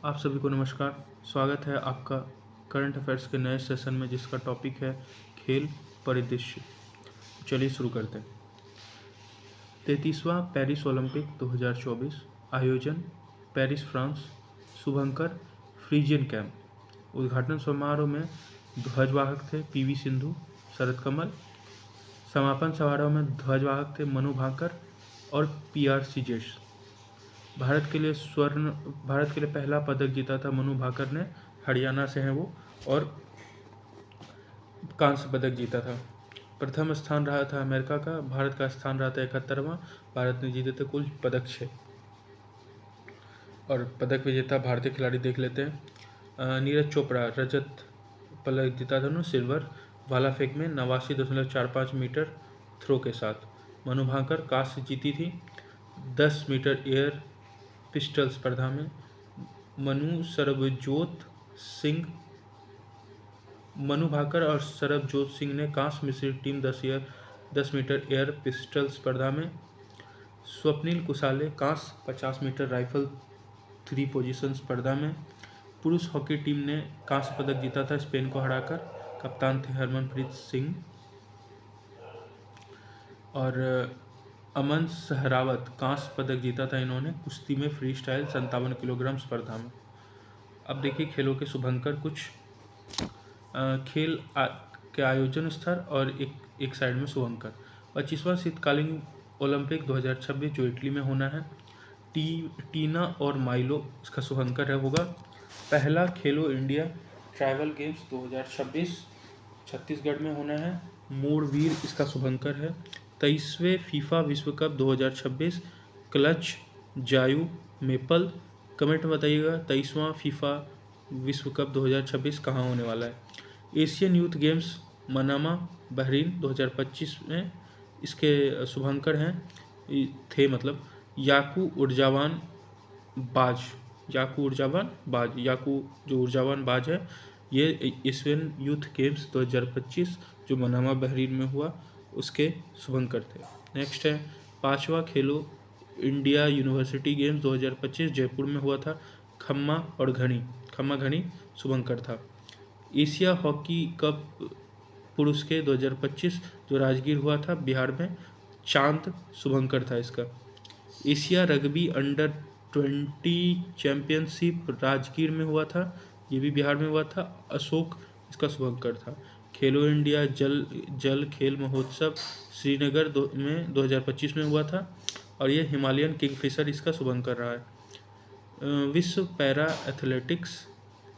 आप सभी को नमस्कार। स्वागत है आपका करंट अफेयर्स के नए सेशन में, जिसका टॉपिक है खेल परिदृश्य। चलिए शुरू करते हैं। 33वां पेरिस ओलंपिक 2024 आयोजन पेरिस फ्रांस। शुभंकर फ्रीजियन कैंप। उद्घाटन समारोह में ध्वजवाहक थे पीवी सिंधु शरद कमल। समापन समारोह में ध्वजवाहक थे मनु भाकर और पीआर सीजेश। भारत के लिए पहला पदक जीता था मनु भाकर ने, हरियाणा से हैं वो, और कांस्य पदक जीता था। प्रथम स्थान रहा था अमेरिका का, भारत का स्थान रहा था 71वां। भारत ने जीते थे कुल पदक 6। और पदक विजेता भारतीय खिलाड़ी देख लेते हैं। नीरज चोपड़ा रजत पदक जीता था उन्होंने, सिल्वर भाला फेंक में 89.45 मीटर थ्रो के साथ। मनु भाकर कांस्य जीती थी 10 मीटर एयर पिस्टल स्पर्धा में। मनु भाकर और सरबजोत सिंह ने कांस्य मिश्रित टीम 10 मीटर एयर पिस्टल स्पर्धा में। स्वप्निल कुसाले कांस्य 50 मीटर राइफल 3 पोजीशन स्पर्धा में। पुरुष हॉकी टीम ने कांस्य पदक जीता था स्पेन को हराकर, कप्तान थे हरमनप्रीत सिंह। और अमन सहरावत कांस्य पदक जीता था इन्होंने कुश्ती में फ्री स्टाइल 57 किलोग्राम स्पर्धा में। अब देखिए खेलों के शुभंकर कुछ खेल के आयोजन स्तर और एक साइड में शुभंकर। 25वां शीतकालीन ओलंपिक 2026 जो इटली में होना है। टीना और माइलो इसका शुभंकर है होगा। पहला खेलो इंडिया ट्राइबल गेम्स 2026 छत्तीसगढ़ में होना है, मोरवीर इसका शुभंकर है। 23वें फीफा विश्व कप 2026 क्लच जायू मेपल। कमेंट में बताइएगा 23वां फीफा विश्व कप 2026 कहाँ होने वाला है। Asian youth games Manama Bahrain 2025 में इसके शुभंकर हैं थे मतलब याकू ऊर्जावान बाज। याकू जो ऊर्जावान बाज है, ये एशियन यूथ गेम्स 2025 जो मनामा बहरीन में हुआ उसके शुभंकर थे। नेक्स्ट है 5वां खेलो इंडिया यूनिवर्सिटी गेम्स 2025 जयपुर में हुआ था, खम्मा घनी शुभंकर था। एशिया हॉकी कप पुरुष के 2025 जो राजगीर हुआ था बिहार में, चांद शुभंकर था इसका। Asia rugby under 20 championship Rajgir में हुआ था, ये भी बिहार में हुआ था, अशोक इसका शुभंकर था। खेलो इंडिया जल खेल महोत्सव श्रीनगर में 2025 में हुआ था, और ये हिमालयन किंगफिशर इसका शुभंकर रहा है। विश्व पैरा एथलेटिक्स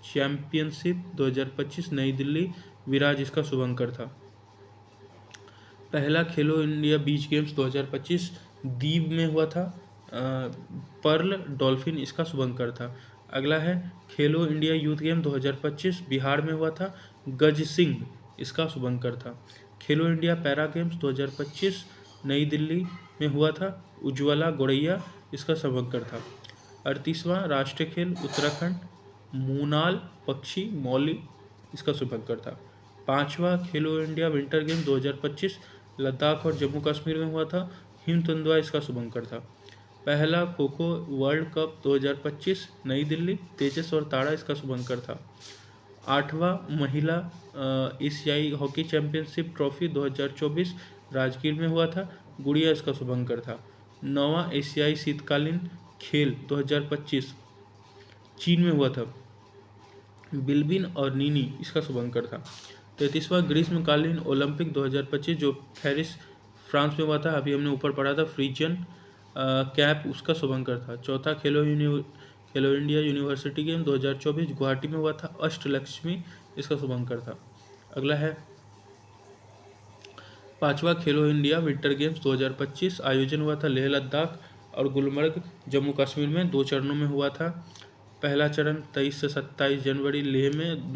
चैंपियनशिप 2025 नई दिल्ली, विराज इसका शुभंकर था। पहला खेलो इंडिया बीच गेम्स 2025 दीव में हुआ था, पर्ल डॉल्फिन इसका शुभंकर था। अगला है खेलो इंडिया यूथ गेम 2025 बिहार में हुआ था, गज सिंह इसका शुभंकर था। खेलो इंडिया पैरा गेम्स 2025 नई दिल्ली में हुआ था, उज्ज्वला गोरैया इसका शुभंकर था। 38वां राष्ट्रीय खेल उत्तराखंड मूनाल पक्षी मौली इसका शुभंकर था। 5वां खेलो इंडिया विंटर गेम 2025 लद्दाख और जम्मू कश्मीर में हुआ था, हिम तेंदुआ इसका शुभंकर था। पहला खो खो वर्ल्ड कप 2025 नई दिल्ली, तेजस और तारा इसका शुभंकर था। 8वां महिला एशियाई हॉकी चैंपियनशिप ट्रॉफी 2024 राजगीर में हुआ था, गुड़िया इसका शुभंकर था। 9वां एशियाई शीतकालीन खेल 2025 चीन में हुआ था, बिल्बिन और नीनी इसका शुभंकर था। 33वां ग्रीष्मकालीन ओलंपिक 2025 जो पेरिस फ्रांस में हुआ था, अभी हमने ऊपर पढ़ा था, फ्रीजियन कैप उसका शुभंकर था। चौथा खेलो इंडिया यूनिवर्सिटी गेम 2024 गुवाहाटी में हुआ था, अष्टलक्ष्मी इसका शुभंकर था। अगला है 5वां खेलो इंडिया विंटर गेम्स 2025 आयोजन हुआ था लेह लद्दाख और गुलमर्ग जम्मू कश्मीर में, 2 चरणों में हुआ था। पहला चरण 23 से 27 जनवरी लेह में,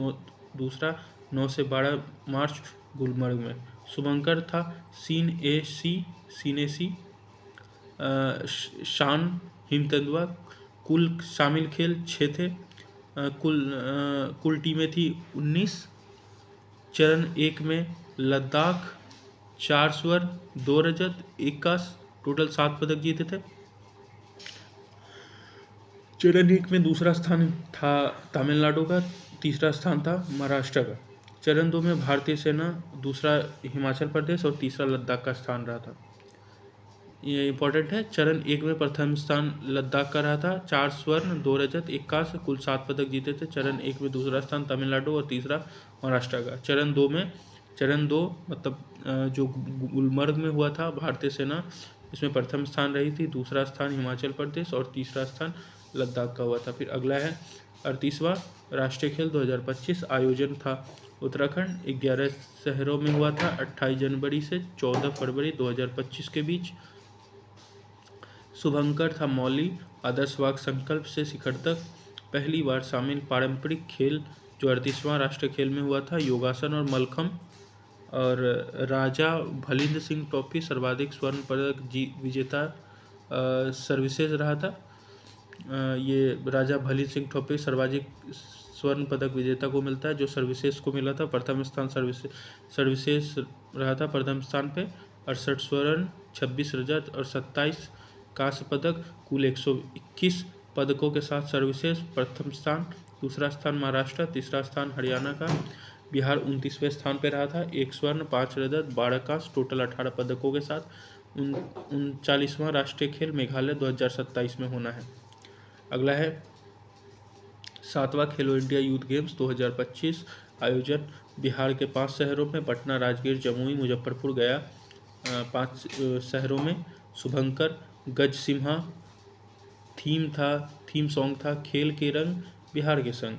दूसरा 9 से 12 मार्च गुलमर्ग में। शुभंकर था सीन ए सी शान हिम तेंदुआ। कुल शामिल खेल 6 थे, कुल टीमें थी 19। चरण 1 में लद्दाख 4 स्वर्ण 2 रजत 1 कांस्य, टोटल 7 पदक जीते थे। चरण एक में दूसरा स्थान था तमिलनाडु का, तीसरा स्थान था महाराष्ट्र का। चरण दो में भारतीय सेना, दूसरा हिमाचल प्रदेश और तीसरा लद्दाख का स्थान रहा था। ये इंपॉर्टेंट है। चरण एक में प्रथम स्थान लद्दाख का रहा था, 4 स्वर्ण 2 रजत 1 कांस्य, कुल 7 पदक जीते थे। चरण एक में दूसरा स्थान तमिलनाडु और तीसरा महाराष्ट्र का। चरण दो मतलब जो गुलमर्ग में हुआ था भारतीय सेना, इसमें प्रथम स्थान रही थी, दूसरा स्थान हिमाचल प्रदेश और तीसरा स्थान लद्दाख का हुआ था। फिर अगला है 38वां राष्ट्रीय खेल 2025 आयोजन था उत्तराखंड, 11 शहरों में हुआ था 28 जनवरी से 14 फरवरी 2025 के बीच। शुभंकर था मौली, आदर्श वाक संकल्प से शिखर तक। पहली बार शामिल पारंपरिक खेल जो 38वां राष्ट्रीय खेल में हुआ था योगासन और मलखम। और राजा भलिंद्र सिंह ट्रॉफी सर्वाधिक स्वर्ण पदक विजेता सर्विसेज रहा था। ये राजा भलिंद्र सिंह ट्रॉफी सर्वाधिक स्वर्ण पदक विजेता को मिलता है, जो सर्विसेज को मिला था। प्रथम स्थान सर्विसेज रहा था प्रथम स्थान पे, 68 स्वर्ण 26 रजत और 27 कांस्य पदक, कुल 121 पदकों के साथ सर्विसेज प्रथम स्थान। दूसरा स्थान महाराष्ट्र, तीसरा स्थान हरियाणा का। बिहार 29वें स्थान पर रहा था, 1 स्वर्ण 5 रजत 12 कांस्य, टोटल 18 पदकों के साथ। 39वां राष्ट्रीय खेल मेघालय 2027 में होना है। अगला है 7वां खेलो इंडिया यूथ गेम्स 2025 आयोजन बिहार के 5 शहरों में, पटना, राजगीर, जमुई, मुजफ्फरपुर, गया। 5 शहरों में। शुभंकर गज सिम्हा थीम सॉन्ग था खेल के रंग बिहार के संग।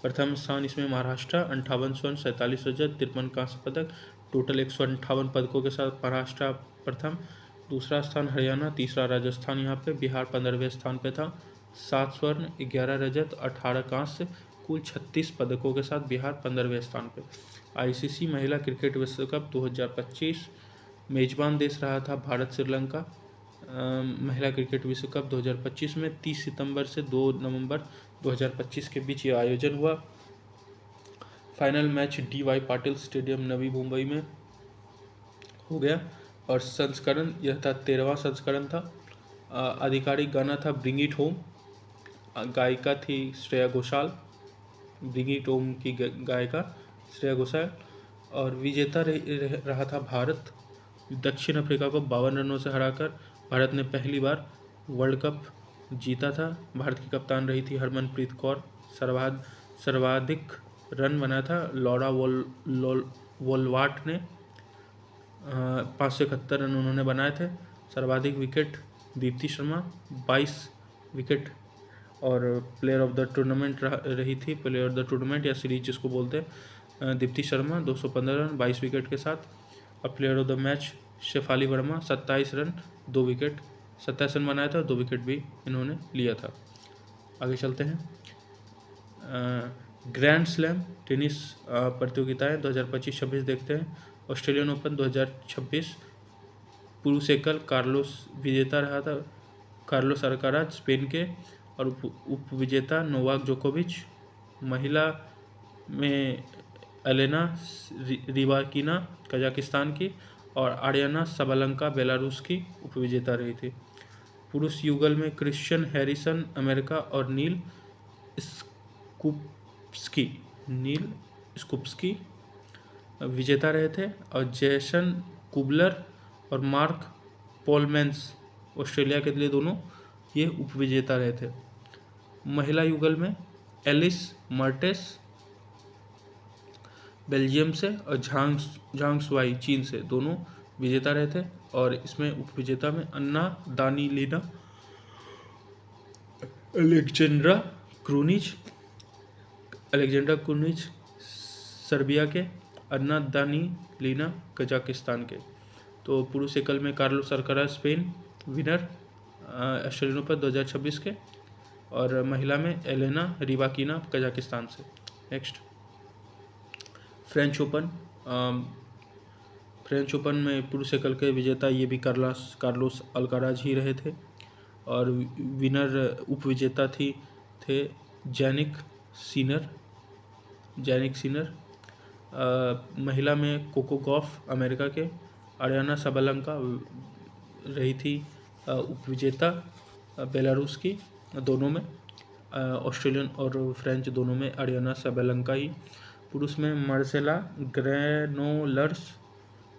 प्रथम स्थान इसमें महाराष्ट्र, 58 स्वर्ण 47 रजत 53 कांस्य पदक, टोटल 158 पदकों के साथ महाराष्ट्र प्रथम। दूसरा स्थान हरियाणा, तीसरा राजस्थान यहाँ पे। बिहार 15वें स्थान पे था, 7 स्वर्ण 11 रजत 18 कांस्य, कुल 36 पदकों के साथ बिहार 15वें स्थान पे। आईसीसी महिला क्रिकेट विश्व कप 2025 मेजबान देश रहा था भारत श्रीलंका। महिला क्रिकेट विश्व कप 2025 में 30 सितंबर से 2 नवंबर 2025 के बीच ये आयोजन हुआ। Final match DY Patil stadium Navi Mumbai में हो गया और संस्करण यह था 13वां संस्करण था। आधिकारिक गाना था ब्रिंग इट होम, गायिका थी Shreya Ghoshal, bring it home की गायिका श्रेया घोषाल। और विजेता रहा था भारत। दक्षिण अफ्रीका को 52 रनों से हराकर भारत ने पहली बार वर्ल्ड कप जीता था। भारत की कप्तान रही थी हरमनप्रीत कौर। सर्वाधिक रन बनाया था लॉरा वोल्वाट ने, 571 रन उन्होंने बनाए थे। सर्वाधिक विकेट दीप्ति शर्मा 22 विकेट, और प्लेयर ऑफ द टूर्नामेंट रही थी, प्लेयर ऑफ द टूर्नामेंट या सीरीज जिसको बोलते हैं, दीप्ति शर्मा 215 रन 22 विकेट के साथ। और player of the match Shafali Verma 27 run 2 wicket, 27 run बनाया था, 2 विकेट भी इन्होंने लिया था। आगे चलते हैं। ग्रैंड स्लैम टेनिस प्रतियोगिताएं 2025-26 देखते हैं। ऑस्ट्रेलियन ओपन 2026 पुरुष एकल कार्लोस विजेता रहा था, कार्लोस अल्काराज स्पेन के, और उप विजेता नोवाक जोकोविच। महिला में एलेना रिबाकिना कजाकिस्तान की और आर्याना साबालेंका बेलारूस की उप विजेता रही थी। पुरुष युगल में क्रिश्चियन हैरिसन अमेरिका और नील स्कुप्स्की विजेता रहे थे, और जेसन कुबलर और मार्क पोलमेंस ऑस्ट्रेलिया के लिए दोनों ये उप विजेता रहे थे। महिला युगल में एलिस मर्टेस बेल्जियम से और झांग सुआई चीन से दोनों विजेता रहे थे। और इसमें उप विजेता में अन्ना दानीलिना, अलेक्जेंड्रा क्रूनिच सर्बिया के, अन्ना दानीलिना कजाकिस्तान के। तो पुरुष एकल में Carlos Alcaraz Spain winner Australian open 2026 के, और महिला में एलेना रिबाकिना कजाकिस्तान से। नेक्स्ट फ्रेंच ओपन में पुरुष एकल के विजेता ये भी कार्लोस अल्काराज ही रहे थे, और विनर उप विजेता थे जैनिक सिनर। महिला में कोको गॉफ अमेरिका के, आर्याना साबालेंका रही थी उप विजेता बेलारूस की दोनों में। ऑस्ट्रेलियन और फ्रेंच दोनों में अरियाना साबालेंका ही। पुरुष में मार्सेला ग्रेनोलर्स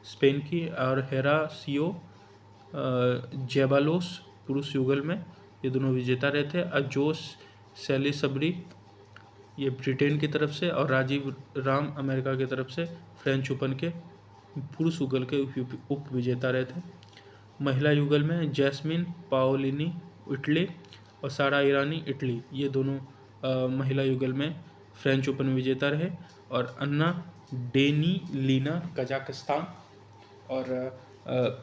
स्पेन की और हेरासियो जेबालोस पुरुष युगल में, ये दोनों विजेता रहे थे। अजोस सेलिसबरी ये ब्रिटेन की तरफ से और राजीव राम अमेरिका की तरफ से फ्रेंच ओपन के पुरुष युगल के उप विजेता रहे थे। महिला युगल में जैस्मिन पाओलिनी इटली और सारा ईरानी इटली, ये दोनों महिला युगल में फ्रेंच ओपन विजेता रहे। और अन्ना डेनिलीना कजाकिस्तान और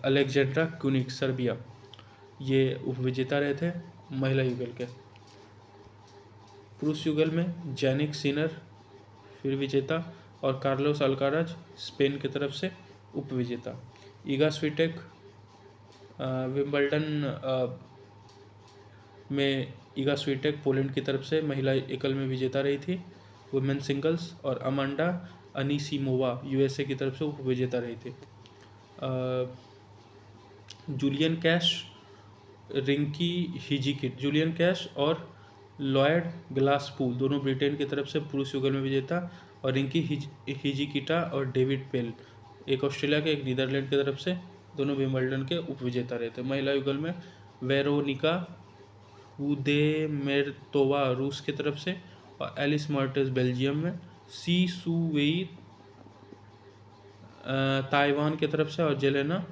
अलेक्जेंड्रा क्यूनिक सर्बिया, ये उपविजेता रहे थे महिला युगल के। पुरुष युगल में जैनिक सिनर फिर विजेता और कार्लोस अल्काराज स्पेन की तरफ से उपविजेता। ईगा स्विटेक विंबलडन में ईगा स्विटेक पोलैंड की तरफ से महिला एकल में विजेता रही थी वुमेन सिंगल्स, और अमांडा अनीसिमोवा यूएसए की तरफ से उपविजेता रही थी। Julian Cash Rinky Hijikata, Julian Cash और लॉयड ग्लासपूल दोनों ब्रिटेन की तरफ से पुरुष युगल में विजेता, और रिंकी हिजिकिटा और डेविड पेल एक ऑस्ट्रेलिया के एक नीदरलैंड की तरफ से दोनों विंबलडन के उपविजेता रहे थे। महिला युगल में वेरोनिका हुदेमेर्तोवा रूस की तरफ से और एलिस मर्टेस बेल्जियम में, सी सुवेई ताइवान की तरफ से और जेलेना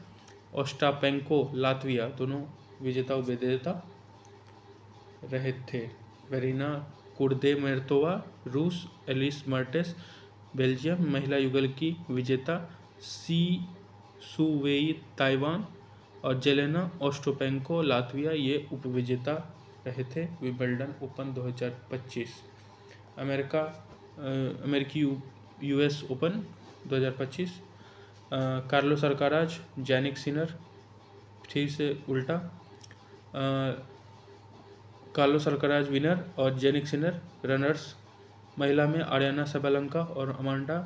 ओस्टापेंको लातविया दोनों विजेता उपविजेता रहे थे। वेरिना कुर्देमेर्तोवा रूस, एलिस मर्टेस बेल्जियम महिला युगल की विजेता, सी सुवेई ताइवान और जेलेना ओस्टापेंको लातविया ये उपविजेता रहे थे विंबलडन ओपन 2025। अमेरिकी US open 2025 Carlos Alcaraz Jannik Sinner, ठीक से उल्टा, कार्लोस अल्काराज विनर और जैनिक सिनर रनर्स। महिला में अरियाना साबालेंका और अमांडा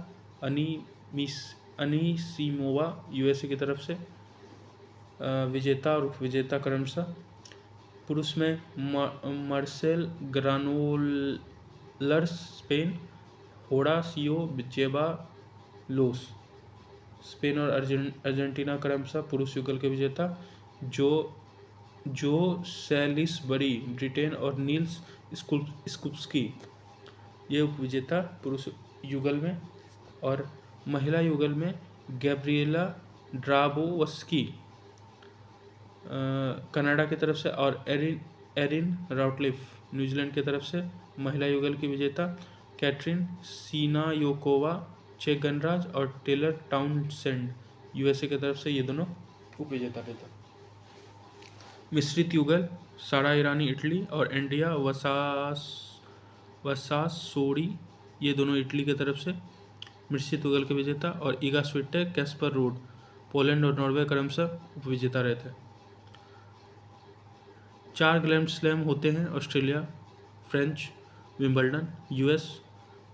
अनीसिमोवा यूएसए की तरफ से विजेता और उपविजेता क्रमशः। पुरुष में मार्सेल ग्रानोलर्स स्पेन, होरासियो जेबालोस स्पेन और अर्जेंटीना क्रमशः पुरुष युगल के विजेता। जो सैलिसबरी ब्रिटेन और नील्स स्कुप्सकी ये उपविजेता पुरुष युगल में। और महिला युगल में गैब्रिएला ड्राबोवस्की कनाडा की तरफ से और एरिन राउटलिफ न्यूजीलैंड की तरफ से महिला युगल की विजेता। कैटरीन सीनायोकोवा चेक गणराज और टेलर टाउनसेंड यूएसए की तरफ से ये दोनों उपविजेता रहे थे। मिश्रित युगल सारा ईरानी इटली और एंड्रिया वसासोरी ये दोनों इटली की तरफ से मिश्रित युगल के विजेता, और ईगा स्विटेक कैस्पर रोड पोलैंड और नॉर्वे क्रमशः उपविजेता रहे थे। 4 ग्रैंड स्लैम होते हैं Australia, French, Wimbledon, US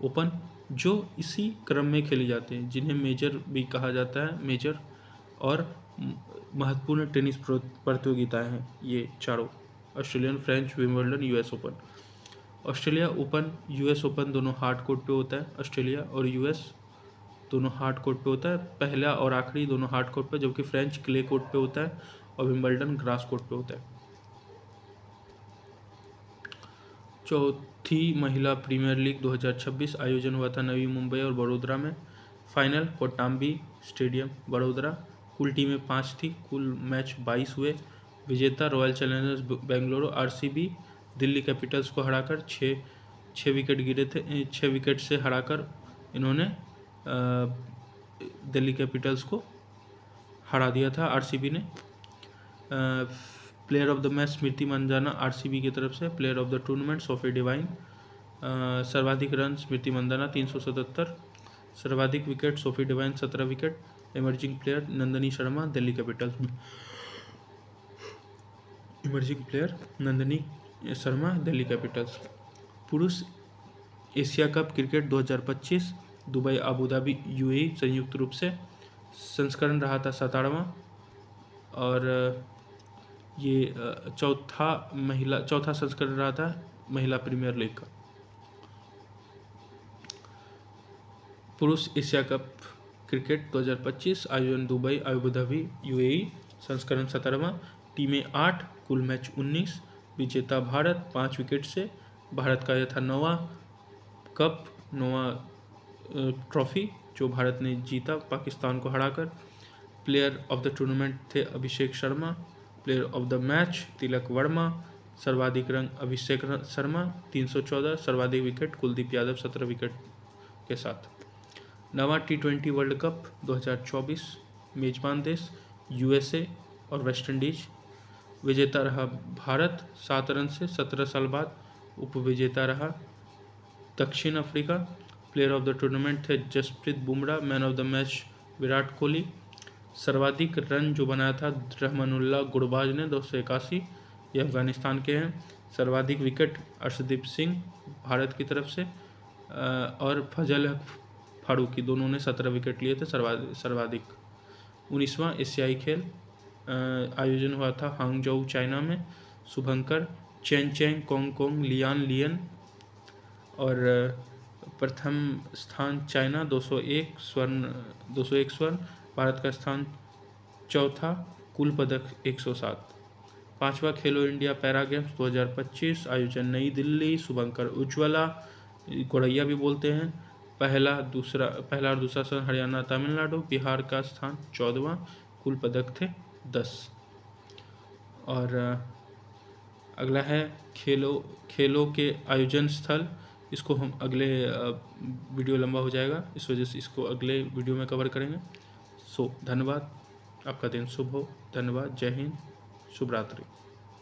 open, जो इसी क्रम में खेले जाते हैं, जिन्हें मेजर भी कहा जाता है। मेजर और महत्वपूर्ण टेनिस प्रतियोगिताएं हैं ये चारों, Australian, French, Wimbledon, US open. Australia open, US open दोनों हार्ड कोर्ट पे होता है। ऑस्ट्रेलिया और यूएस दोनों हार्ड कोर्ट पे होता है, पहला और आखिरी दोनों हार्ड कोर्ट पे, जबकि फ्रेंच क्ले कोर्ट पे होता है और विंबलडन ग्रास कोर्ट पे होता है। चौथी महिला प्रीमियर लीग 2026 आयोजन हुआ था नवी मुंबई और बड़ोदरा में। Final Kotambi stadium Vadodara. कुल टीमें 5 थी, कुल मैच 22 हुए। विजेता royal Challengers Bengaluru RCB Delhi Capitals को हराकर 6 विकेट गिरे थे। 6 विकेट से हराकर इन्होंने दिल्ली कैपिटल्स को हरा दिया था आरसीबी ने। Player of the match Smriti Mandhana RCB की तरफ से। Player of the tournament Sophie Devine. सर्वाधिक रन स्मृति मंदाना 377। सर्वाधिक wicket Sophie Devine 17 wicket. Emerging player Nandni Sharma Delhi Capitals में। Emerging player Nandni Sharma Delhi Capitals. पुरुष Asia cup cricket 2025 Dubai Abu Dhabi UAE संयुक्त रूप से संस्करण रहा था 57वां, और ये चौथा संस्करण रहा था महिला प्रीमियर लीग का। पुरुष एशिया कप क्रिकेट 2025 आयोजन दुबई, अबू धाबी, यूएई, संस्करण 17वां, टीमें 8, कुल मैच 19, विजेता भारत 5 विकेट से। भारत का यह था 9वां कप, 9वां ट्रॉफी जो भारत ने जीता पाकिस्तान को हराकर। प्लेयर ऑफ द टूर्नामेंट थे Abhishek Sharma, player of the match Tilak Varma, सर्वाधिक रन अभिषेक शर्मा 314, सर्वाधिक विकेट कुलदीप यादव 17 विकेट के साथ। नवा T20 वर्ल्ड कप 2024, मेजबान देश यूएसए और वेस्ट इंडीज, विजेता रहा भारत 7 रन से 17 साल बाद, उपविजेता रहा दक्षिण Africa. Player of the tournament थे Jasprit Bumrah, man of the match Virat Kohli, सर्वाधिक रन जो बनाया था रहमानुल्लाह गुरबाज ने 281, ये अफगानिस्तान के हैं। सर्वाधिक विकेट अर्शदीप सिंह भारत की तरफ से और फजल हक फारूकी दोनों ने 17 विकेट लिए थे सर्वाधिक। 19वां एशियाई खेल आयोजन हुआ था हांगझोउ चाइना में। शुभंकर चेन चेंग, कोंग लियान लियन और प्रथम स्थान चाइना 201 स्वर्ण, भारत का स्थान चौथा, कुल पदक 107। 5वां खेलो इंडिया पैरा गेम्स 2025 आयोजन नई दिल्ली। शुभंकर उज्ज्वला, गोरैया भी बोलते हैं, पहला और दूसरा स्थान हरियाणा तमिलनाडु, बिहार का स्थान 14वां, कुल पदक थे 10। और अगला है खेलों के आयोजन स्थल, इसको हम अगले वीडियो लंबा हो जाएगा, इस वजह से इसको अगले वीडियो में कवर करेंगे। धन्यवाद, आपका दिन शुभ हो। धन्यवाद, जय हिंद, शुभ रात्रि।